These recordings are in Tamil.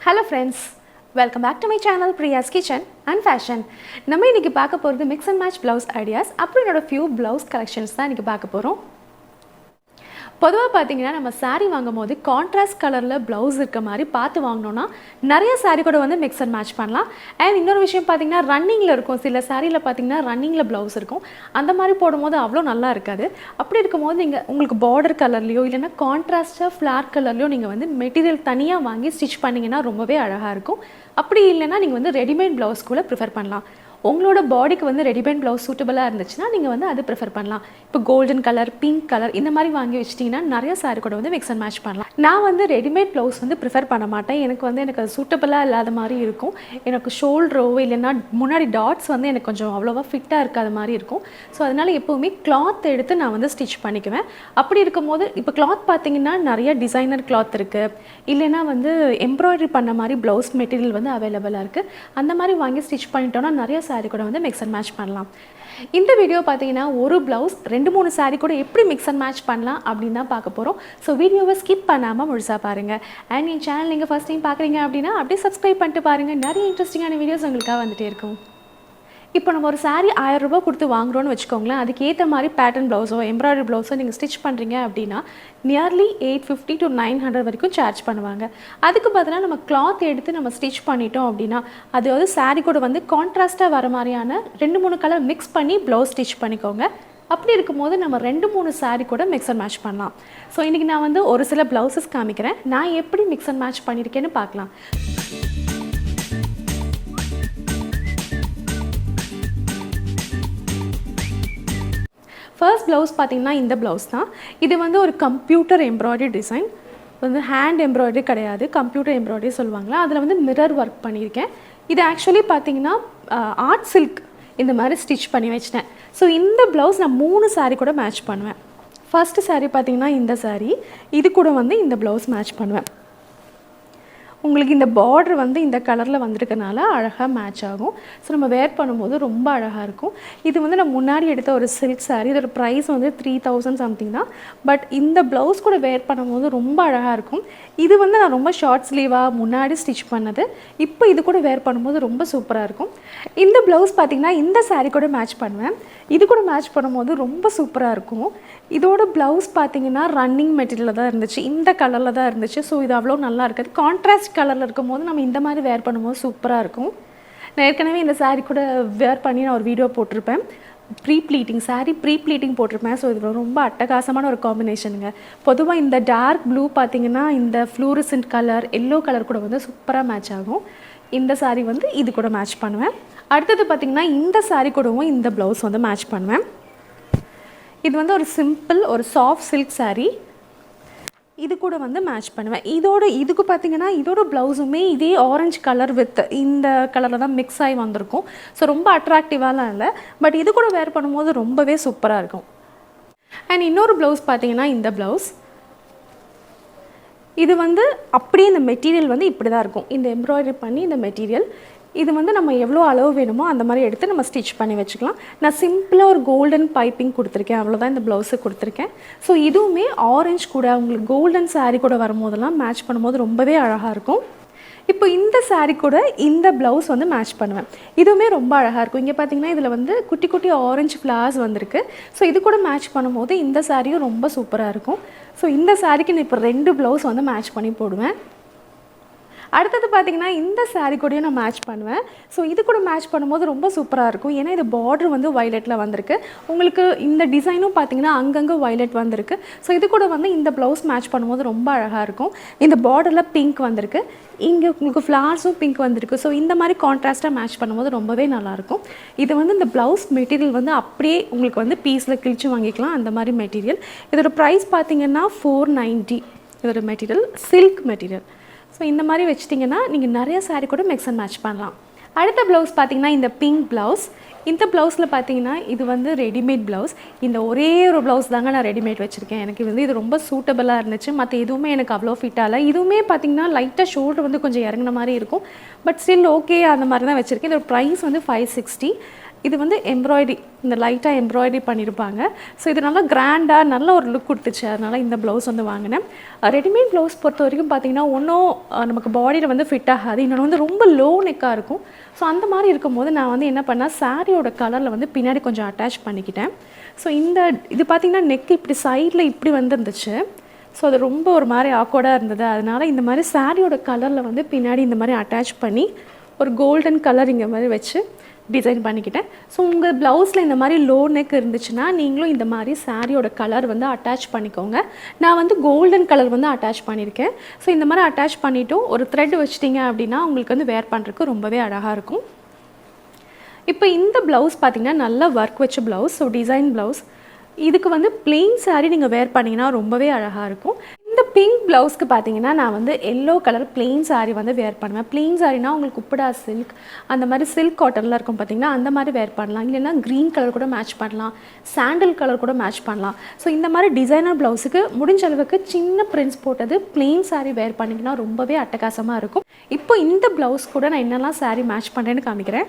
Hello friends, welcome back to my channel Priya's Kitchen and Fashion. நம்ம இன்னைக்கு பார்க்க போறது mix and match blouse ideas. அப்புறம் என்னோட few blouse collections தான் இன்னைக்கு பார்க்க போறோம். பொதுவாக பார்த்தீங்கன்னா நம்ம சாரீ வாங்கும்போது கான்ட்ராஸ்ட் கலரில் ப்ளவுஸ் இருக்க மாதிரி பார்த்து வாங்கினோன்னா நிறைய சாரீ கூட வந்து மிக்ஸ் அண்ட் மேட்ச் பண்ணலாம். அண்ட் இன்னொரு விஷயம் பார்த்தீங்கன்னா ரன்னிங்கில் இருக்கும், சில சாரியில் பார்த்தீங்கன்னா ரன்னிங்கில் ப்ளவுஸ் இருக்கும், அந்த மாதிரி போடும்போது அவ்வளோ நல்லா இருக்காது. அப்படி இருக்கும்போது நீங்கள் உங்களுக்கு பார்டர் கலர்லையோ இல்லைன்னா கான்ட்ராஸ்ட்டாக ஃப்ளார் கலர்லையோ நீங்கள் வந்து மெட்டீரியல் தனியாக வாங்கி ஸ்டிச் பண்ணிங்கன்னா ரொம்பவே அழகாக இருக்கும். அப்படி இல்லைன்னா நீங்கள் வந்து ரெடிமேட் ப்ளவுஸ் கூட ப்ரிஃபர் பண்ணலாம். உங்களோட பாடிக்கு வந்து ரெடிமேட் ப்ளவுஸ் சூட்டபுளாக இருந்துச்சுன்னா நீங்கள் வந்து அது ப்ரிஃபர் பண்ணலாம். இப்போ கோல்டன் கலர், பிங்க் கலர் இந்த மாதிரி வாங்கி வச்சிட்டிங்கன்னா நிறைய சாரி கூட வந்து மிக்ஸ் அண்ட் மேட்ச் பண்ணலாம். நான் வந்து ரெடிமேட் ப்ளவுஸ் வந்து ப்ரிஃபர் பண்ண மாட்டேன். எனக்கு அது சூட்டபுளாக இல்லாத மாதிரி இருக்கும். எனக்கு ஷோல்டரோ இல்லைன்னா முன்னாடி டாட்ஸ் வந்து எனக்கு கொஞ்சம் அவ்வளோவா ஃபிட்டாக இருக்காத மாதிரி இருக்கும். ஸோ அதனால் எப்போவுமே கிளாத் எடுத்து நான் வந்து ஸ்டிச் பண்ணிக்குவேன். அப்படி இருக்கும்போது இப்போ கிளாத் பார்த்தீங்கன்னா நிறைய டிசைனர் கிளாத் இருக்குது, இல்லைன்னா வந்து எம்ப்ராய்டரி பண்ண மாதிரி ப்ளவுஸ் மெட்டீரியல் வந்து அவைலபிளாக இருக்குது. அந்த மாதிரி வாங்கி ஸ்டிச் பண்ணிட்டோன்னா நிறைய சாரி கூட வந்து மிக்ஸ் அண்ட் மேட்ச் பண்ணலாம். இந்த வீடியோ பார்த்தீங்கன்னா ஒரு ப்ளவுஸ் 2-3 சாரி கூட எப்படி மிக்ஸ் அண்ட் மேட்ச் பண்ணலாம் அப்படின்னு தான் பார்க்க போகிறோம். ஸோ வீடியோவை ஸ்கிப் பண்ணாமல் முழுசாக பாருங்கள். அண்ட் என் சேனல் நீங்கள் ஃபஸ்ட் டைம் பார்க்குறீங்க அப்படின்னா அப்படியே சப்ஸ்கிரைப் பண்ணிட்டு பாருங்கள். நிறைய இன்ட்ரெஸ்டிங்கான வீடியோஸ் உங்களுக்காக வந்துகிட்டே இருக்கும். இப்போ நம்ம ஒரு சாரீ 1000 ரூபாய் கொடுத்து வாங்குறோன்னு வச்சுக்கோங்களேன், அதுக்கேற்ற மாதிரி பேட்டர்ன் ப்ளவுஸோ எம்ப்ராய்டரி ப்ளவுஸோ நீங்கள் ஸ்டிச் பண்ணுறீங்க அப்படின்னா நியர்லி 850 to 900 வரைக்கும் சார்ஜ் பண்ணுவாங்க. அதுக்கு பதிலாக நம்ம கிளாத் எடுத்து நம்ம ஸ்டிச் பண்ணிட்டோம் அப்படின்னா அது வந்து சாரீ கூட வந்து கான்ட்ராஸ்ட்டாக வர மாதிரியான 2-3 கலர் மிக்ஸ் பண்ணி ப்ளவுஸ் ஸ்டிச் பண்ணிக்கோங்க. அப்படி இருக்கும்போது நம்ம 2-3 சாரீ கூட மிக்ஸ் அண்ட் மேட்ச் பண்ணலாம். ஸோ இன்றைக்கி நான் வந்து ஒரு சில ப்ளவுசஸ் காமிக்கிறேன், நான் எப்படி மிக்ஸ் அண்ட் மேட்ச் பண்ணியிருக்கேன்னு பார்க்கலாம். ஃபர்ஸ்ட் ப்ளவுஸ் பார்த்திங்கன்னா இந்த ப்ளவுஸ் தான். இது வந்து ஒரு கம்ப்யூட்டர் எம்ப்ராய்டரி டிசைன், வந்து ஹேண்ட் எம்ப்ராய்டரி கிடையாது, கம்ப்யூட்டர் எம்ப்ராய்டரி சொல்லுவாங்களா, அதில் வந்து மிரர் ஒர்க் பண்ணியிருக்கேன். இது ஆக்சுவலி பார்த்திங்கன்னா ஆர்ட் சில்க் இந்த மாதிரி ஸ்டிச் பண்ணி வச்சிட்டேன். ஸோ இந்த ப்ளவுஸ் நான் 3 சாரீ கூட மேட்ச் பண்ணுவேன். ஃபஸ்ட்டு சாரீ பார்த்திங்கன்னா இந்த சாரீ, இது கூட வந்து இந்த ப்ளவுஸ் மேட்ச் பண்ணுவேன். உங்களுக்கு இந்த பார்டர் வந்து இந்த கலரில் வந்திருக்கனால அழகாக மேட்ச் ஆகும். ஸோ நம்ம வேர் பண்ணும்போது ரொம்ப அழகாக இருக்கும். இது வந்து நான் முன்னாடி எடுத்த ஒரு சில்க் சாரீ, இதோட ப்ரைஸ் வந்து 3000 சம்திங் தான். பட் இந்த ப்ளவுஸ் கூட வேர் பண்ணும்போது ரொம்ப அழகாக இருக்கும். இது வந்து நான் ரொம்ப ஷார்ட் ஸ்லீவாக முன்னாடி ஸ்டிச் பண்ணது, இப்போ இது கூட வேர் பண்ணும்போது ரொம்ப சூப்பராக இருக்கும். இந்த ப்ளவுஸ் பார்த்திங்கன்னா இந்த சாரீ கூட மேட்ச் பண்ணுவேன். இது கூட மேட்ச் பண்ணும்போது ரொம்ப சூப்பராக இருக்கும். இதோட ப்ளவுஸ் பார்த்திங்கன்னா ரன்னிங் மெட்டீரியலில் தான் இருந்துச்சு, இந்த கலரில் தான் இருந்துச்சு. ஸோ இது அவ்வளோ நல்லா இருக்காது. கான்ட்ராஸ்ட் கலரில் இருக்கும் போது நம்ம இந்த மாதிரி வேர் பண்ணும்போது சூப்பராக இருக்கும். நான் ஏற்கனவே இந்த சாரீ கூட வேர் பண்ணி நான் ஒரு வீடியோ போட்டிருப்பேன், pre pleating saree pre pleating போட்டிருப்பேன். ஸோ இது ரொம்ப அட்டகாசமான ஒரு காம்பினேஷனுங்க. பொதுவாக இந்த டார்க் ப்ளூ பார்த்திங்கன்னா இந்த ஃப்ளூரசன்ட் கலர், எல்லோ கலர் கூட வந்து சூப்பராக மேட்ச் ஆகும். இந்த சாரீ வந்து இது கூட மேட்ச் பண்ணுவேன். அடுத்தது பார்த்திங்கன்னா இந்த சாரீ கூடவும் இந்த ப்ளவுஸ் வந்து மேட்ச் பண்ணுவேன். இது வந்து ஒரு சிம்பிள் ஒரு சாஃப்ட் சில்க் சாரீ, இது கூட வந்து மேட்ச் பண்ணுவேன். இதுக்கு பார்த்திங்கன்னா இதோட ப்ளவுஸுமே இதே ஆரஞ்சு கலர் வித் இந்த கலரில் தான் மிக்ஸ் ஆகி வந்திருக்கும். ஸோ ரொம்ப அட்ராக்டிவாலாம் இல்லை, பட் இது கூட வேர் பண்ணும்போது ரொம்பவே சூப்பராக இருக்கும். அண்ட் இன்னொரு ப்ளவுஸ் பார்த்திங்கன்னா இந்த ப்ளவுஸ், இது வந்து அப்படியே இந்த மெட்டீரியல் வந்து இப்படி தான் இருக்கும், இந்த எம்ப்ராய்டரி பண்ணி இந்த மெட்டீரியல். இது வந்து நம்ம எவ்வளோ அளவு வேணுமோ அந்த மாதிரி எடுத்து நம்ம ஸ்டிச் பண்ணி வச்சுக்கலாம். நான் சிம்பிளாக ஒரு கோல்டன் பைப்பிங் கொடுத்துருக்கேன், அவ்வளோதான் இந்த ப்ளவுஸு கொடுத்துருக்கேன். ஸோ இதுவுமே ஆரஞ்சு கூட உங்களுக்கு கோல்டன் சாரீ கூட வரும்போதெல்லாம் மேட்ச் பண்ணும்போது ரொம்பவே அழகாக இருக்கும். இப்போ இந்த சாரீ கூட இந்த ப்ளவுஸ் வந்து மேட்ச் பண்ணுவேன். இதுவுமே ரொம்ப அழகாக இருக்கும். இங்கே பார்த்தீங்கன்னா இதில் வந்து குட்டி குட்டி ஆரஞ்சு ஃப்ளார்ஸ் வந்திருக்கு. ஸோ இது கூட மேட்ச் பண்ணும்போது இந்த சாரியும் ரொம்ப சூப்பராக இருக்கும். ஸோ இந்த சாரீக்கு நான் இப்போ 2 ப்ளவுஸ் வந்து மேட்ச் பண்ணி போடுவேன். அடுத்தது பார்த்திங்கன்னா இந்த சாரீ கூடயும் நான் மேட்ச் பண்ணுவேன். ஸோ இது கூட மேட்ச் பண்ணும்போது ரொம்ப சூப்பராக இருக்கும். ஏன்னா இது பார்டர் வந்து வயலட்டில் வந்திருக்கு, உங்களுக்கு இந்த டிசைனும் பார்த்திங்கன்னா அங்கங்கே வயலட் வந்திருக்கு. ஸோ இது கூட வந்து இந்த ப்ளவுஸ் மேட்ச் பண்ணும்போது ரொம்ப அழகாக இருக்கும். இந்த பார்டரில் பிங்க் வந்திருக்கு, இங்கே உங்களுக்கு ஃப்ளார்ஸும் பிங்க் வந்திருக்கு. ஸோ இந்த மாதிரி கான்ட்ராஸ்ட்டாக மேட்ச் பண்ணும்போது ரொம்பவே நல்லாயிருக்கும். இது வந்து இந்த ப்ளவுஸ் மெட்டீரியல் வந்து அப்படியே உங்களுக்கு வந்து பீஸில் கிழிச்சு வாங்கிக்கலாம், அந்த மாதிரி மெட்டீரியல். இதோட ப்ரைஸ் பார்த்திங்கன்னா 490. இதோட மெட்டீரியல் சில்க் மெட்டீரியல். ஸோ இந்த மாதிரி வச்சிட்டிங்கன்னா நீங்கள் நிறைய சாரீ கூட மிக்ஸ் அண்ட் மேட்ச் பண்ணலாம். அடுத்த ப்ளவுஸ் பார்த்திங்கன்னா இந்த பிங்க் ப்ளவுஸ். இந்த ப்ளவுஸில் பார்த்திங்கன்னா இது வந்து ரெடிமேட் ப்ளவுஸ். இந்த ஒரே ஒரு ப்ளவுஸ் தாங்க நான் ரெடிமேட் வச்சுருக்கேன். எனக்கு வந்து இது ரொம்ப சூட்டபுளாக இருந்துச்சு, மற்ற எதுவுமே எனக்கு அவ்வளோ ஃபிட்டாகல. இதுவுமே பார்த்திங்கன்னா லைட்டாக ஷோல்டர் வந்து கொஞ்சம் இறங்கின மாதிரி இருக்கும், பட் ஸ்டில் ஓகே அந்த மாதிரி தான் வச்சுருக்கேன். இதோட ப்ரைஸ் வந்து 560. இது வந்து எம்ப்ராய்டரி, இந்த லைட்டாக எம்ப்ராய்டரி பண்ணியிருப்பாங்க. ஸோ இது நல்லா கிராண்டாக நல்ல ஒரு லுக் கொடுத்துச்சு. அதனால் இந்த ப்ளவுஸ் வந்து வாங்கினேன். ரெடிமேட் ப்ளவுஸ் பொறுத்த வரைக்கும் பார்த்திங்கன்னா ஒன்றும் நமக்கு பாடியில் வந்து ஃபிட் ஆகாது, இன்னொன்று வந்து ரொம்ப லோ நெக்காக இருக்கும். ஸோ அந்த மாதிரி இருக்கும்போது நான் வந்து என்ன பண்ணேன், சாரியோட கலரில் வந்து பின்னாடி கொஞ்சம் அட்டாச் பண்ணிக்கிட்டேன். ஸோ இது பார்த்திங்கன்னா நெக் இப்படி சைடில் இப்படி வந்துருந்துச்சு. ஸோ அது ரொம்ப ஒரு மாதிரி ஆக்வர்டாக இருந்தது. அதனால் இந்த மாதிரி சாரியோட கலரில் வந்து பின்னாடி இந்த மாதிரி அட்டாச் பண்ணி ஒரு கோல்டன் கலர் இங்கே மாதிரி வச்சு டிசைன் பண்ணிக்கிட்டேன். ஸோ உங்கள் ப்ளவுஸில் இந்த மாதிரி லோ நெக் இருந்துச்சுன்னா நீங்களும் இந்த மாதிரி சாரியோட கலர் வந்து அட்டாச் பண்ணிக்கோங்க. நான் வந்து கோல்டன் கலர் வந்து அட்டாச் பண்ணியிருக்கேன். ஸோ இந்த மாதிரி அட்டாச் பண்ணிவிட்டும் ஒரு த்ரெட் வச்சிட்டிங்க அப்படின்னா உங்களுக்கு வந்து வேர் பண்ணுறதுக்கு ரொம்பவே அழகாக இருக்கும். இப்போ இந்த ப்ளவுஸ் பார்த்திங்கன்னா நல்லா ஒர்க் வச்ச ப்ளவுஸ். So design blouse. இதுக்கு வந்து பிளெயின் சாரீ நீங்கள் வேர் பண்ணிங்கன்னா ரொம்பவே அழகாக இருக்கும். இந்த பிங்க் ப்ளவுஸ்க்கு பார்த்தீங்கன்னா நான் வந்து எல்லோ கலர் பிளெயின் சாரீ வந்து வேர் பண்ணுவேன். பிளெயின் சாரீனா உங்களுக்கு உப்படா சில்க் அந்த மாதிரி சில்க் காட்டனில் இருக்கும் பார்த்தீங்கன்னா அந்த மாதிரி வேர் பண்ணலாம். இல்லைன்னா க்ரீன் கலர் கூட மேட்ச் பண்ணலாம், சாண்டில் கலர் கூட மேட்ச் பண்ணலாம். ஸோ இந்த மாதிரி டிசைனர் ப்ளவுஸுக்கு முடிஞ்ச அளவுக்கு சின்ன பிரிண்ட்ஸ் போட்டது பிளெயின் சாரீ வேர் பண்ணிங்கன்னா ரொம்பவே அட்டகாசமாக இருக்கும். இப்போ இந்த ப்ளவுஸ் கூட நான் என்னெல்லாம் சாரீ மேட்ச் பண்ணுறேன்னு காமிக்கிறேன்.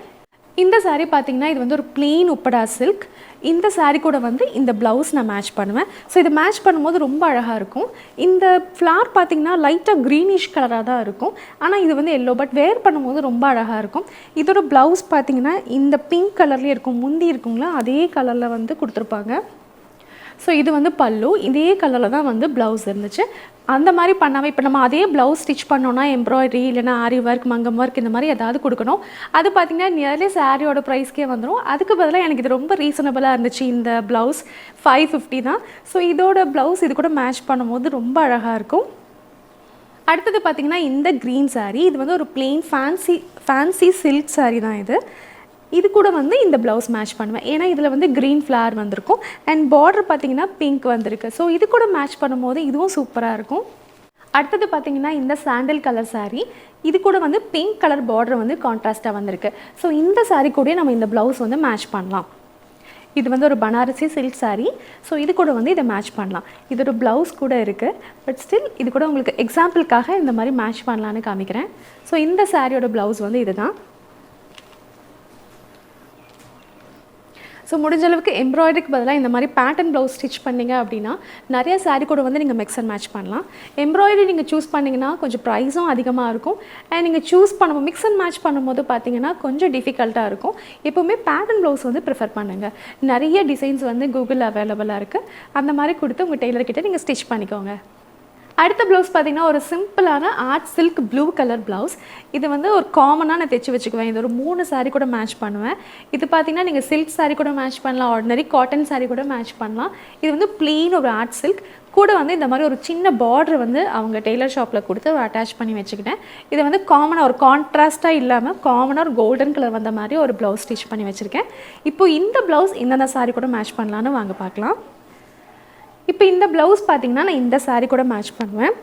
இந்த சாரீ பார்த்திங்கன்னா இது வந்து ஒரு பிளெயின் உப்படா சில்க். இந்த சாரீ கூட வந்து இந்த ப்ளவுஸ் நான் மேட்ச் பண்ணுவேன். ஸோ இதை மேட்ச் பண்ணும்போது ரொம்ப அழகாக இருக்கும். இந்த ஃப்ளார் பார்த்திங்கன்னா லைட்டாக க்ரீனிஷ் கலராக தான் இருக்கும், ஆனால் இது வந்து எல்லோ, பட் வேர் பண்ணும்போது ரொம்ப அழகாக இருக்கும். இதோட ப்ளவுஸ் பார்த்திங்கன்னா இந்த பிங்க் கலர்லேயே இருக்கும், முந்தி இருக்குங்களா அதே கலரில் வந்து கொடுத்துருப்பாங்க. ஸோ இது வந்து பல்லு, இதே கலரில் தான் வந்து ப்ளவுஸ் இருந்துச்சு. அந்த மாதிரி பண்ணாமல் இப்போ நம்ம அதே ப்ளவுஸ் ஸ்டிச் பண்ணோன்னா எம்ப்ராய்டரி இல்லைனா ஆரி ஒர்க், மங்கம் ஒர்க் இந்த மாதிரி ஏதாவது கொடுக்கணும். அது பார்த்திங்கன்னா நியர்லி சாரியோட ப்ரைஸ்க்கே வந்துடும். அதுக்கு பதிலாக எனக்கு இது ரொம்ப ரீசனபிளாக இருந்துச்சு. இந்த ப்ளவுஸ் 550 தான். ஸோ இதோட ப்ளவுஸ் இது கூட மேட்ச் பண்ணும்போது ரொம்ப அழகாக இருக்கும். அடுத்தது பார்த்திங்கன்னா இந்த க்ரீன் சாரீ. இது வந்து ஒரு பிளெயின் ஃபேன்சி சில்க் சாரீ தான் இது. இது கூட வந்து இந்த ப்ளவுஸ் மேட்ச் பண்ணுவேன். ஏன்னா இதில் வந்து க்ரீன் ஃப்ளவர் வந்திருக்கும் அண்ட் பார்டர் பார்த்திங்கன்னா பிங்க் வந்திருக்கு. ஸோ இது கூட மேட்ச் பண்ணும்போது இதுவும் சூப்பராக இருக்கும். அடுத்தது பார்த்திங்கன்னா இந்த சாண்டில் கலர் சாரீ. இது கூட வந்து பிங்க் கலர் பார்டர் வந்து கான்ட்ராஸ்ட்டாக வந்திருக்கு. ஸோ இந்த சாரீ கூட நம்ம இந்த ப்ளவுஸ் வந்து மேட்ச் பண்ணலாம். இது வந்து ஒரு பனாரசி சில்க் சாரீ. ஸோ இது கூட வந்து இதை மேட்ச் பண்ணலாம். இதோட ப்ளவுஸ் கூட இருக்குது, பட் ஸ்டில் இது கூட உங்களுக்கு எக்ஸாம்பிளுக்காக இந்த மாதிரி மேட்ச் பண்ணலான்னு காமிக்கிறேன். ஸோ இந்த சாரியோட ப்ளவுஸ் வந்து இதுதான். ஸோ முடிஞ்ச அளவுக்கு எம்ப்ராய்டரிக்கு பதிலாக இந்த மாதிரி பேட்டர்ன் ப்ளவுஸ் ஸ்டிச் பண்ணிங்க அப்படின்னா நிறைய சாரீ கூட வந்து நீங்கள் மிக்ஸ் அண்ட் மேட்ச் பண்ணலாம். எம்ப்ராய்டரி நீங்கள் சூஸ் பண்ணிங்கன்னா கொஞ்சம் ப்ரைஸும் அதிகமாக இருக்கும். அண்ட் நீங்கள் சூஸ் பண்ணும்போது மிக்ஸ் அண்ட் மேட்ச் பண்ணும்போது பார்த்தீங்கன்னா கொஞ்சம் டிஃபிகல்ட்டாக இருக்கும். எப்போவுமே பேட்டர்ன் ப்ளவுஸ் வந்து ப்ரிஃபர் பண்ணுங்கள். நிறைய டிசைன்ஸ் வந்து கூகுளில் அவைலபிளாக இருக்குது. அந்த மாதிரி கொடுத்து உங்கள் டெய்லர்கிட்ட நீங்கள் ஸ்டிச் பண்ணிக்கோங்க. அடுத்த ப்ளவுஸ் பார்த்திங்கன்னா ஒரு சிம்பிளான art silk blue colour blouse. இது வந்து ஒரு காமனாக நான் தைச்சி வச்சுக்குவேன். இது ஒரு 3 சாரீ கூட மேட்ச் பண்ணுவேன். இது பார்த்திங்கன்னா நீங்கள் சில்க் சாரீ கூட மேட்ச் பண்ணலாம், ஆர்டினரி காட்டன் சாரீ கூட மேட்ச் பண்ணலாம். இது வந்து ப்ளெயின் ஒரு ஆர்ட் சில்க் கூட வந்து இந்த மாதிரி ஒரு சின்ன பார்டர் வந்து அவங்க டெய்லர் ஷாப்பில் கொடுத்து அட்டாச் பண்ணி வச்சுக்கிட்டேன். இதை வந்து காமனாக ஒரு கான்ட்ராஸ்ட்டாக இல்லாமல் காமனாக ஒரு கோல்டன் கலர் வந்த மாதிரி ஒரு ப்ளவுஸ் ஸ்டிச் பண்ணி வச்சுருக்கேன். இப்போ இந்த ப்ளவுஸ் இந்தந்த சாரீ கூட மேட்ச் பண்ணலான்னு வாங்க பார்க்கலாம். இப்போ இந்த ப்ளவுஸ் பார்த்திங்கன்னா நான் இந்த சாரீ கூட மேட்ச் பண்ணுவேன்.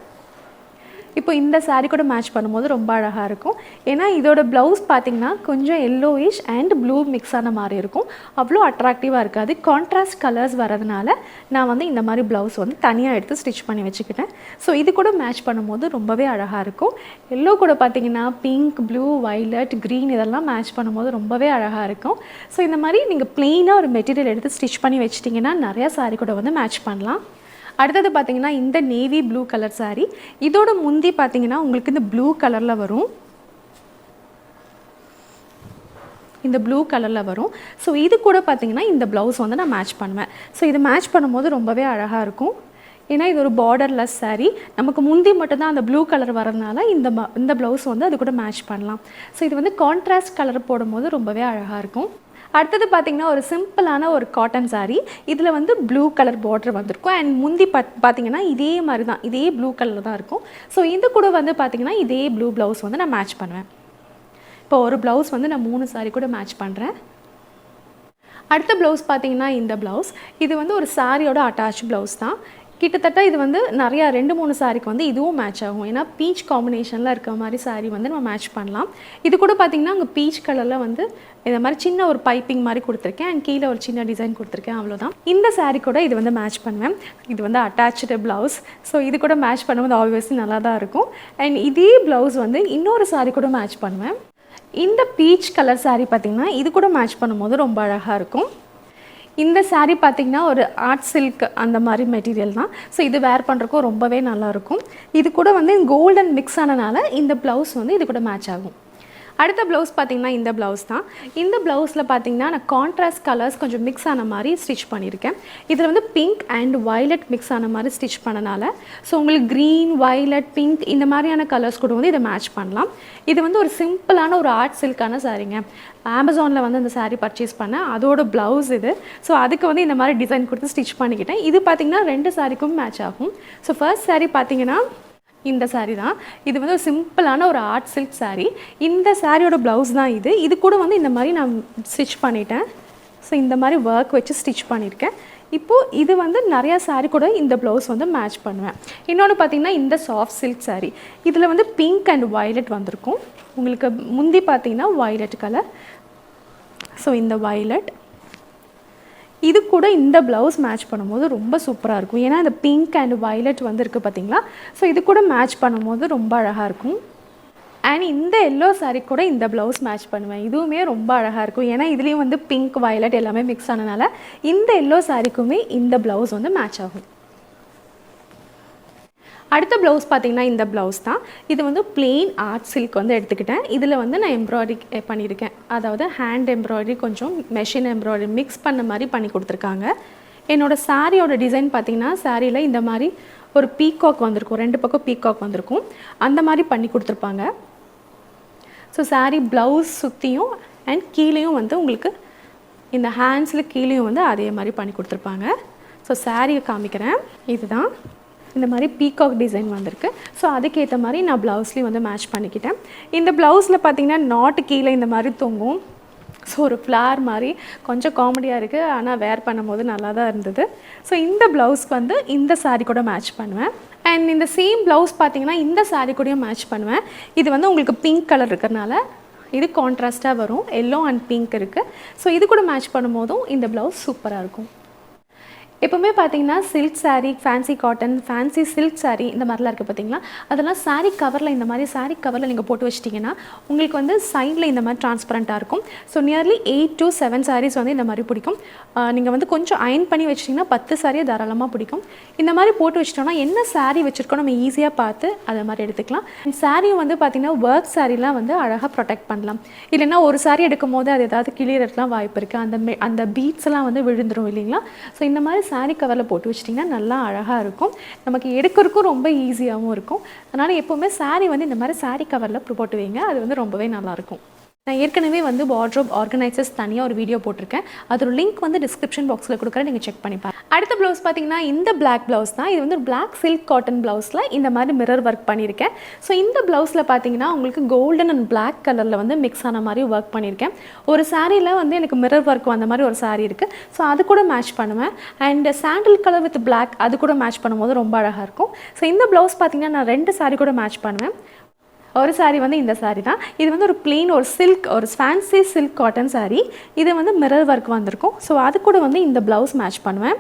இப்போ இந்த சாரீ கூட மேட்ச் பண்ணும்போது ரொம்ப அழகாக இருக்கும். ஏன்னா இதோட ப்ளவுஸ் பார்த்திங்கன்னா கொஞ்சம் எல்லோயிஷ் அண்ட் ப்ளூ மிக்ஸ் ஆன மாதிரி இருக்கும். அவ்வளோ அட்ராக்டிவாக இருக்காது. கான்ட்ராஸ்ட் கலர்ஸ் வரதுனால நான் வந்து இந்த மாதிரி ப்ளவுஸ் வந்து தனியாக எடுத்து ஸ்டிச் பண்ணி வச்சுக்கிட்டேன். ஸோ இது கூட மேட்ச் பண்ணும்போது ரொம்பவே அழகாக இருக்கும். எல்லோ கூட பார்த்திங்கன்னா பிங்க், ப்ளூ, வைலட், க்ரீன் இதெல்லாம் மேட்ச் பண்ணும்போது ரொம்பவே அழகாக இருக்கும். ஸோ இந்த மாதிரி நீங்கள் ப்ளெயினாக ஒரு மெட்டீரியல் எடுத்து ஸ்டிச் பண்ணி வச்சிட்டிங்கன்னா நிறையா சாரீ கூட வந்து மேட்ச் பண்ணலாம். அடுத்தது பார்த்திங்கன்னா இந்த நேவி ப்ளூ கலர் சாரீ. இதோட முந்தி பார்த்திங்கன்னா உங்களுக்கு இந்த ப்ளூ கலரில் வரும். இந்த ப்ளூ கலரில் வரும். ஸோ இது கூட பார்த்திங்கன்னா இந்த ப்ளவுஸ் வந்து நான் மேட்ச் பண்ணுவேன். ஸோ இது மேட்ச் பண்ணும்போது ரொம்பவே அழகாக இருக்கும். ஏன்னா இது ஒரு பார்டர்லெஸ் சாரீ. நமக்கு முந்தி மட்டும்தான் அந்த ப்ளூ கலர் வரதுனால இந்த ப்ளவுஸ் வந்து அது கூட மேட்ச் பண்ணலாம். ஸோ இது வந்து கான்ட்ராஸ்ட் கலர் போடும்போது ரொம்பவே அழகாக இருக்கும். அடுத்தது பார்த்திங்கன்னா ஒரு சிம்பிளான ஒரு காட்டன் சாரீ. இதில் வந்து ப்ளூ கலர் பார்டர் வந்திருக்கும் அண்ட் முந்தி பார்த்திங்கன்னா இதே மாதிரி தான், இதே ப்ளூ கலரில் தான் இருக்கும். ஸோ இது கூட வந்து பார்த்திங்கன்னா இதே ப்ளூ ப்ளவுஸ் வந்து நான் மேட்ச் பண்ணுவேன். இப்போ ஒரு ப்ளவுஸ் வந்து நான் 3 சாரீ கூட மேட்ச் பண்ணுறேன். அடுத்த ப்ளவுஸ் பார்த்திங்கன்னா இந்த ப்ளவுஸ். இது வந்து ஒரு சாரியோட அட்டாச் ப்ளவுஸ் தான். கிட்டத்தட்ட இது வந்து நிறையா 2-3 சாரீக்கு வந்து இதுவும் மேட்ச் ஆகும். ஏன்னா பீச் காம்பினேஷனில் இருக்க மாதிரி சாரீ வந்து நம்ம மேட்ச் பண்ணலாம். இது கூட பார்த்திங்கன்னா அங்கே பீச் கலரில் வந்து இந்த மாதிரி சின்ன ஒரு பைப்பிங் மாதிரி கொடுத்துருக்கேன் அண்ட் கீழே ஒரு சின்ன டிசைன் கொடுத்துருக்கேன், அவ்வளோதான். இந்த சாரீ கூட இது வந்து மேட்ச் பண்ணுவேன். இது வந்து அட்டாச்சு ப்ளவுஸ். ஸோ இது கூட மேட்ச் பண்ணும்போது ஆப்வியஸ்லி நல்லா தான் இருக்கும். அண்ட் இதே ப்ளவுஸ் வந்து இன்னொரு சாரீ கூட மேட்ச் பண்ணுவேன். இந்த பீச் கலர் saree பார்த்தீங்கன்னா இது கூட மேட்ச் பண்ணும்போது ரொம்ப அழகாக இருக்கும். இந்த saree பார்த்தீங்கன்னா ஒரு ஆர்ட் சில்க் அந்த மாதிரி மெட்டீரியல் தான். ஸோ இது வேர் பண்ணுறக்கும் ரொம்பவே நல்லாயிருக்கும். இது கூட வந்து கோல்டன் மிக்ஸ் ஆனனால இந்த ப்ளவுஸ் வந்து இது கூட மேட்ச் ஆகும். அடுத்த ப்ளவுஸ் பார்த்தீங்கன்னா இந்த ப்ளவுஸ் தான். இந்த ப்ளவுஸில் பார்த்தீங்கன்னா நான் கான்ட்ராஸ்ட் கலர்ஸ் கொஞ்சம் மிக்ஸ் ஆன மாதிரி ஸ்டிச் பண்ணியிருக்கேன். இதில் வந்து பிங்க் அண்ட் வயலட் மிக்ஸ் ஆன மாதிரி ஸ்டிச் பண்ணனால ஸோ உங்களுக்கு க்ரீன், வயலட், பிங்க் இந்த மாதிரியான கலர்ஸ் கூட வந்து இதை மேட்ச் பண்ணலாம். இது வந்து ஒரு சிம்பிளான ஒரு ஆர்ட் சில்கான சாரீங்க. அமேசானில் வந்து அந்த saree பர்ச்சேஸ் பண்ணேன். அதோட ப்ளவுஸ் இது. ஸோ அதுக்கு வந்து இந்த மாதிரி டிசைன் கொடுத்து ஸ்டிச் பண்ணிக்கிட்டேன். இது பார்த்தீங்கன்னா 2 சாரிக்கும் மேட்ச் ஆகும். ஸோ ஃபர்ஸ்ட் saree பார்த்தீங்கன்னா இந்த saree தான். இது வந்து ஒரு சிம்பிளான ஒரு ஆர்ட் சில்க் saree. இந்த சாரியோட ப்ளவுஸ் தான் இது. இது கூட வந்து இந்த மாதிரி நான் ஸ்டிச் பண்ணிட்டேன். ஸோ இந்த மாதிரி ஒர்க் வச்சு ஸ்டிச் பண்ணியிருக்கேன். இப்போது இது வந்து நிறையா saree கூட இந்த ப்ளவுஸ் வந்து மேட்ச் பண்ணுவேன். இன்னொன்று பார்த்தீங்கன்னா இந்த சாஃப்ட் சில்க் saree. இதில் வந்து பிங்க் அண்ட் வயலட் வந்திருக்கும். உங்களுக்கு முந்தி பார்த்தீங்கன்னா வயலட் கலர். ஸோ இந்த வயலட் இது கூட இந்த ப்ளவுஸ் மேட்ச் பண்ணும்போது ரொம்ப சூப்பராக இருக்கும். ஏன்னா இந்த பிங்க் அண்ட் வயலட் வந்து இருக்குது பார்த்தீங்களா. ஸோ இது கூட மேட்ச் பண்ணும்போது ரொம்ப அழகாக இருக்கும். அண்ட் இந்த எல்லோ saree கூட இந்த ப்ளவுஸ் மேட்ச் பண்ணுவேன். இதுவுமே ரொம்ப அழகாக இருக்கும். ஏன்னா இதுலேயும் வந்து பிங்க், வயலட் எல்லாமே மிக்ஸ் ஆனனால இந்த எல்லோ சாரிக்குமே இந்த ப்ளவுஸ் வந்து மேட்ச் ஆகும். அடுத்த ப்ளவுஸ் பார்த்தீங்கன்னா இந்த ப்ளவுஸ் தான். இது வந்து பிளெயின் ஆர்ட் சில்க் வந்து எடுத்துக்கிட்டேன். இதில் வந்து நான் எம்ப்ராய்டரி பண்ணியிருக்கேன். அதாவது ஹேண்ட் எம்ப்ராய்டரி கொஞ்சம் மெஷின் எம்ப்ராய்டரி மிக்ஸ் பண்ண மாதிரி பண்ணி கொடுத்துருக்காங்க. என்னோடய சாரியோட டிசைன் பார்த்தீங்கன்னா சாரியில் இந்த மாதிரி ஒரு பீகாக் வந்திருக்கும். 2 பக்கம் பீகாக் வந்திருக்கும். அந்த மாதிரி பண்ணி கொடுத்துருப்பாங்க. ஸோ saree ப்ளவுஸ் சுற்றியும் அண்ட் கீழேயும் வந்து உங்களுக்கு இந்த ஹேண்ட்ஸில் கீழேயும் வந்து அதே மாதிரி பண்ணி கொடுத்துருப்பாங்க. ஸோ சாரியை காமிக்கிறேன். இதுதான் இந்த மாதிரி பீகாக் டிசைன் வந்திருக்கு. ஸோ அதுக்கேற்ற மாதிரி நான் ப்ளவுஸ்லேயும் வந்து மேட்ச் பண்ணிக்கிட்டேன். இந்த ப்ளவுஸில் பார்த்தீங்கன்னா நாட்டு கீழே இந்த மாதிரி தொங்கும். ஸோ ஒரு ஃப்ளார் மாதிரி கொஞ்சம் காமெடியாக இருக்குது. ஆனால் வேர் பண்ணும்போது நல்லா தான் இருந்தது. ஸோ இந்த ப்ளவுஸ்க்கு வந்து இந்த saree கூட மேட்ச் பண்ணுவேன். அண்ட் இந்த சேம் ப்ளவுஸ் பார்த்தீங்கன்னா இந்த saree கூடயும் மேட்ச் பண்ணுவேன். இது வந்து உங்களுக்கு பிங்க் கலர் இருக்கிறனால இது கான்ட்ராஸ்ட்டாக வரும். எல்லோ அண்ட் பிங்க் இருக்குது. ஸோ இது கூட மேட்ச் பண்ணும்போதும் இந்த ப்ளவுஸ் சூப்பராக இருக்கும். எப்போவுமே பார்த்தீங்கன்னா silk saree, fancy cotton, fancy silk saree இந்த மாதிரிலாம் இருக்குது பார்த்தீங்களா. அதெல்லாம் saree கவரில் இந்த மாதிரி saree கவரில் நீங்கள் போட்டு வச்சிட்டிங்கன்னா உங்களுக்கு வந்து சைடில் இந்த மாதிரி டிரான்ஸ்பரண்ட்டாக இருக்கும். ஸோ நியர்லி 8 to 7 sarees வந்து இந்த மாதிரி பிடிக்கும். நீங்கள் வந்து கொஞ்சம் அயன் பண்ணி வச்சிட்டிங்கன்னா 10 saree தாராளமாக பிடிக்கும். இந்த மாதிரி போட்டு வச்சிட்டோம்னா என்ன saree வச்சுருக்கோம் நம்ம ஈஸியாக பார்த்து அதை மாதிரி எடுத்துக்கலாம். saree வந்து பார்த்திங்கன்னா ஒர்க் சாரீலாம் வந்து அழகாக ப்ரொடெக்ட் பண்ணலாம். இல்லைன்னா ஒரு saree எடுக்கும் போது அது ஏதாவது கிளியறதுலாம் வாய்ப்பு இருக்குது. அந்த பீட்ஸ்லாம் வந்து விழுந்துடும் இல்லைங்களா. ஸோ இந்த மாதிரி saree கவரில் போட்டு வச்சிட்டிங்கன்னா நல்லா அழகாக இருக்கும். நமக்கு எடுக்கிறதுக்கும் ரொம்ப ஈஸியாகவும் இருக்கும். அதனால் எப்போவுமே saree வந்து இந்த மாதிரி saree கவரில் போட்டு வைங்க. அது வந்து ரொம்பவே நல்லாயிருக்கும். நான் ஏற்கனவே வந்து வார்ட்ரோப் ஆர்கனைசர்ஸ் தனியாக ஒரு வீடியோ போட்டிருக்கேன். அதோட லிங்க் வந்து டிஸ்கிரிப்ஷன் பாக்ஸில் கொடுக்குறேன். நீங்கள் செக் பண்ணி பாருங்கள். அடுத்த ப்ளவுஸ் பார்த்தீங்கன்னா இந்த பிளாக் ப்ளவுஸ் தான். இது வந்து பிளாக் சில்க் காட்டன் ப்ளவுஸில் இந்த மாதிரி மிரர் ஒர்க் பண்ணியிருக்கேன். ஸோ இந்த ப்ளவுஸில் பார்த்தீங்கன்னா உங்களுக்கு கோல்டன் அண்ட் பிளாக் கலரில் வந்து மிக்ஸ் ஆன மாதிரி ஒர்க் பண்ணியிருக்கேன். ஒரு சாரியில் வந்து எனக்கு மிரர் ஒர்க் வந்த மாதிரி ஒரு சாரீ இருக்குது. ஸோ அது கூட மேட்ச் பண்ணுவேன். And sandal colour with black அது கூட மேட்ச் பண்ணும்போது ரொம்ப அழகாக இருக்கும். ஸோ இந்த ப்ளவுஸ் பார்த்தீங்கன்னா நான் 2 சாரீ கூட மேட்ச் பண்ணுவேன். ஒரு saree வந்து இந்த saree தான். இது வந்து ஒரு பிளெயின் ஒரு சில்க் ஒரு ஃபேன்சி சில்க் காட்டன் saree. இது வந்து மிரர் ஒர்க் வந்திருக்கும். ஸோ அது கூட வந்து இந்த ப்ளவுஸ் மேட்ச் பண்ணுவேன்.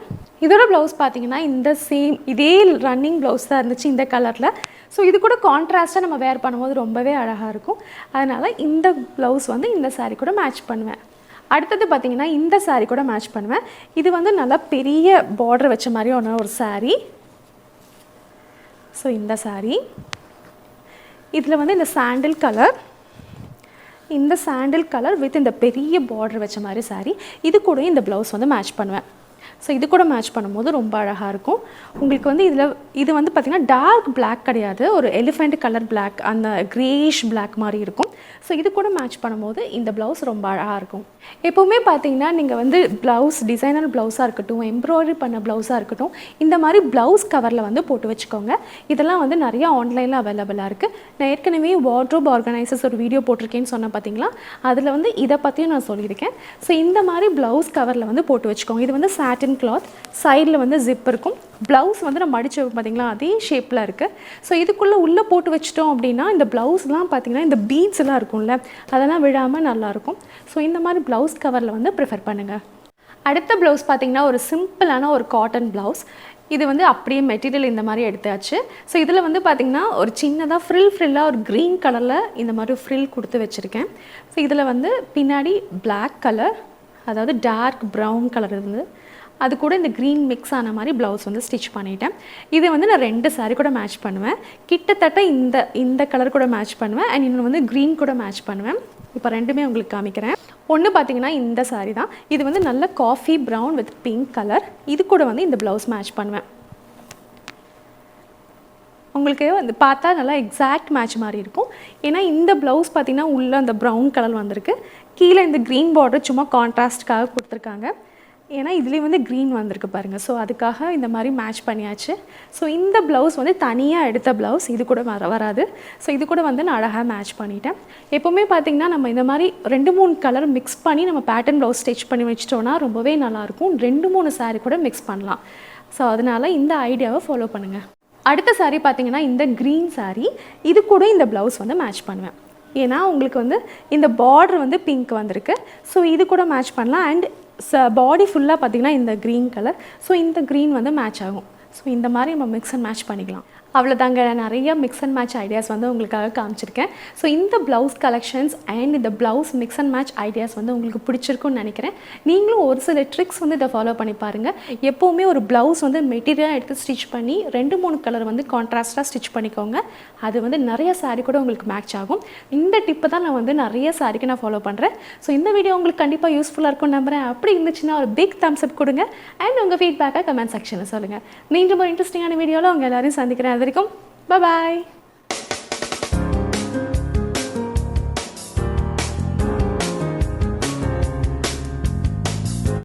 இதோட ப்ளவுஸ் பார்த்தீங்கன்னா இந்த சேம் இதே ரன்னிங் ப்ளவுஸ் தான் இருந்துச்சு இந்த கலரில். ஸோ இது கூட கான்ட்ராஸ்ட்டாக நம்ம வேர் பண்ணும்போது ரொம்பவே அழகாக இருக்கும். அதனால் இந்த ப்ளவுஸ் வந்து இந்த saree கூட மேட்ச் பண்ணுவேன். அடுத்தது பார்த்தீங்கன்னா இந்த saree கூட மேட்ச் பண்ணுவேன். இது வந்து நல்லா பெரிய பார்டர் வச்ச மாதிரி ஒரு saree. ஸோ இந்த saree இதில் வந்து இந்த சாண்டில் கலர் வித் இந்த பெரிய பார்டர் வச்ச மாதிரி saree. இது கூட இந்த ப்ளவுஸ் வந்து மேட்ச் பண்ணுவேன். ஸோ இது கூட மேட்ச் பண்ணும்போது ரொம்ப அழகாக இருக்கும். உங்களுக்கு வந்து இது வந்து பார்த்திங்கன்னா டார்க் பிளாக் கிடையாது. ஒரு எலிஃபெண்ட் கலர் பிளாக் அந்த க்ரேஷ் பிளாக் மாதிரி இருக்கும். ஸோ இது கூட மேட்ச் பண்ணும்போது இந்த ப்ளவுஸ் ரொம்ப அழகாக இருக்கும். எப்போவுமே பார்த்தீங்கன்னா நீங்கள் வந்து ப்ளவுஸ் டிசைனர் ப்ளவுஸாக இருக்கட்டும், எம்ப்ராய்டரி பண்ண ப்ளவுஸாக இருக்கட்டும், இந்த மாதிரி ப்ளவுஸ் கவரில் வந்து போட்டு வச்சுக்கோங்க. இதெல்லாம் வந்து நிறையா ஆன்லைனில் அவைலபிளாக இருக்குது. நான் ஏற்கனவே வார்ட்ரோப் ஆர்கனைசர்ஸ் ஒரு வீடியோ போட்டிருக்கேன்னு சொன்னேன் பார்த்தீங்களா. அதில் வந்து இதை பற்றியும் நான் சொல்லியிருக்கேன். ஸோ இந்த மாதிரி ப்ளவுஸ் கவரில் வந்து போட்டு வச்சுக்கோங்க. இது வந்து சாட்டின் கிளாத், சைடில் வந்து ஜிப் இருக்கும். ப்ளவுஸ் வந்து நம்ம மடிச்சு பார்த்தீங்களா அதே ஷேப்பில் இருக்குது. ஸோ இதுக்குள்ளே உள்ளே போட்டு வச்சிட்டோம் அப்படின்னா இந்த ப்ளவுஸ்லாம் பார்த்திங்கன்னா இந்த பீட்ஸ் எல்லாம் இருக்கும்ல அதெல்லாம் விழாமல் நல்லாயிருக்கும். ஸோ இந்த மாதிரி ப்ளவுஸ் கவரில் வந்து ப்ரிஃபர் பண்ணுங்கள். அடுத்த ப்ளவுஸ் பார்த்திங்கன்னா ஒரு சிம்பிளான ஒரு காட்டன் ப்ளவுஸ். இது வந்து அப்படியே மெட்டீரியல் இந்த மாதிரி எடுத்தாச்சு. ஸோ இதில் வந்து பார்த்திங்கன்னா ஒரு சின்னதாக ஃப்ரில்லாக ஒரு க்ரீன் கலரில் இந்த மாதிரி ஃப்ரில் கொடுத்து வச்சுருக்கேன். ஸோ இதில் வந்து பின்னாடி பிளாக் கலர், அதாவது டார்க் ப்ரௌன் கலர் இருந்து அது கூட இந்த க்ரீன் மிக்ஸ் ஆன மாதிரி ப்ளவுஸ் வந்து ஸ்டிச் பண்ணிட்டேன். இதை வந்து நான் 2 சாரீ கூட மேட்ச் பண்ணுவேன். கிட்டத்தட்ட இந்த கலர் கூட மேட்ச் பண்ணுவேன் அண்ட் இன்னொன்று வந்து க்ரீன் கூட மேட்ச் பண்ணுவேன். இப்போ ரெண்டுமே உங்களுக்கு காமிக்கிறேன். ஒன்று பார்த்திங்கன்னா இந்த சாரீ தான். இது வந்து நல்ல coffee brown with pink colour. இது கூட வந்து இந்த ப்ளவுஸ் மேட்ச் பண்ணுவேன். உங்களுக்கு வந்து பார்த்தா நல்லா எக்ஸாக்ட் மேட்ச் மாதிரி இருக்கும். ஏன்னா இந்த ப்ளவுஸ் பார்த்திங்கன்னா உள்ளே அந்த ப்ரௌன் கலர் வந்திருக்கு, கீழே இந்த க்ரீன் பார்டர் சும்மா கான்ட்ராஸ்ட்காக கொடுத்துருக்காங்க. ஏன்னா இதுலேயும் வந்து க்ரீன் வந்திருக்கு பாருங்கள். ஸோ அதுக்காக இந்த மாதிரி மேட்ச் பண்ணியாச்சு. ஸோ இந்த ப்ளவுஸ் வந்து தனியாக எடுத்த ப்ளவுஸ், இது கூட வராது. ஸோ இது கூட வந்து நான் அழகாக மேட்ச் பண்ணிட்டேன். எப்போவுமே பார்த்திங்கன்னா நம்ம இந்த மாதிரி 2-3 கலர் மிக்ஸ் பண்ணி நம்ம பேட்டர்ன் ப்ளவுஸ் ஸ்டிச் பண்ணி வச்சிட்டோன்னா ரொம்பவே நல்லாயிருக்கும். 2-3 சாரீ கூட மிக்ஸ் பண்ணலாம். ஸோ அதனால் இந்த ஐடியாவை ஃபாலோ பண்ணுங்கள். அடுத்த சாரீ பார்த்திங்கன்னா இந்த க்ரீன் சாரீ. இது கூட இந்த ப்ளவுஸ் வந்து மேட்ச் பண்ணுவேன். ஏன்னா உங்களுக்கு வந்து இந்த பார்டர் வந்து பிங்க் வந்திருக்கு. ஸோ இது கூட மேட்ச் பண்ணலாம். அண்ட் பாடி ஃபுல்லாக பார்த்திங்கன்னா இந்த க்ரீன் கலர். ஸோ இந்த க்ரீன் வந்து மேட்ச் ஆகும். ஸோ இந்த மாதிரி நம்ம மிக்ஸ் அண்ட் மேட்ச் பண்ணிக்கலாம். அவ்வளோதாங்க. நிறைய மிக்ஸ் அண்ட் மேட்ச் ஐடியாஸ் வந்து உங்களுக்காக காமிச்சிருக்கேன். ஸோ இந்த ப்ளவுஸ் கலெக்ஷன்ஸ் அண்ட் இந்த blouse mix and match ideas வந்து உங்களுக்கு பிடிச்சிருக்குன்னு நினைக்கிறேன். நீங்களும் ஒரு சில ட்ரிக்ஸ் வந்து இதை ஃபாலோ பண்ணி பாருங்கள். எப்போவுமே ஒரு ப்ளவுஸ் வந்து மெட்டீரியலாக எடுத்து ஸ்டிச் பண்ணி 2-3 கலர் வந்து கான்ட்ராஸ்ட்டாக ஸ்டிச் பண்ணிக்கோங்க. அது வந்து நிறைய சாரீ கூட உங்களுக்கு மேட்ச் ஆகும். இந்த டிப்பை தான் நான் வந்து நிறைய சாரீக்கு நான் ஃபாலோ பண்ணுறேன். ஸோ இந்த வீடியோ உங்களுக்கு கண்டிப்பாக யூஸ்ஃபுல்லாக இருக்கும்னு நம்புகிறேன். அப்படி இருந்துச்சுன்னா ஒரு பிக் தம்ஸ் அப் கொடுங்க அண்ட் உங்கள் ஃபீட்பேக்கை கமெண்ட் செக்ஷனில் சொல்லுங்கள். மீண்டும் ஒரு இன்ட்ரெஸ்டிங்கான வீடியோவில் உங்கள் எல்லோரையும் சந்திக்கிறேன். அது வரைக்கும் பாய்.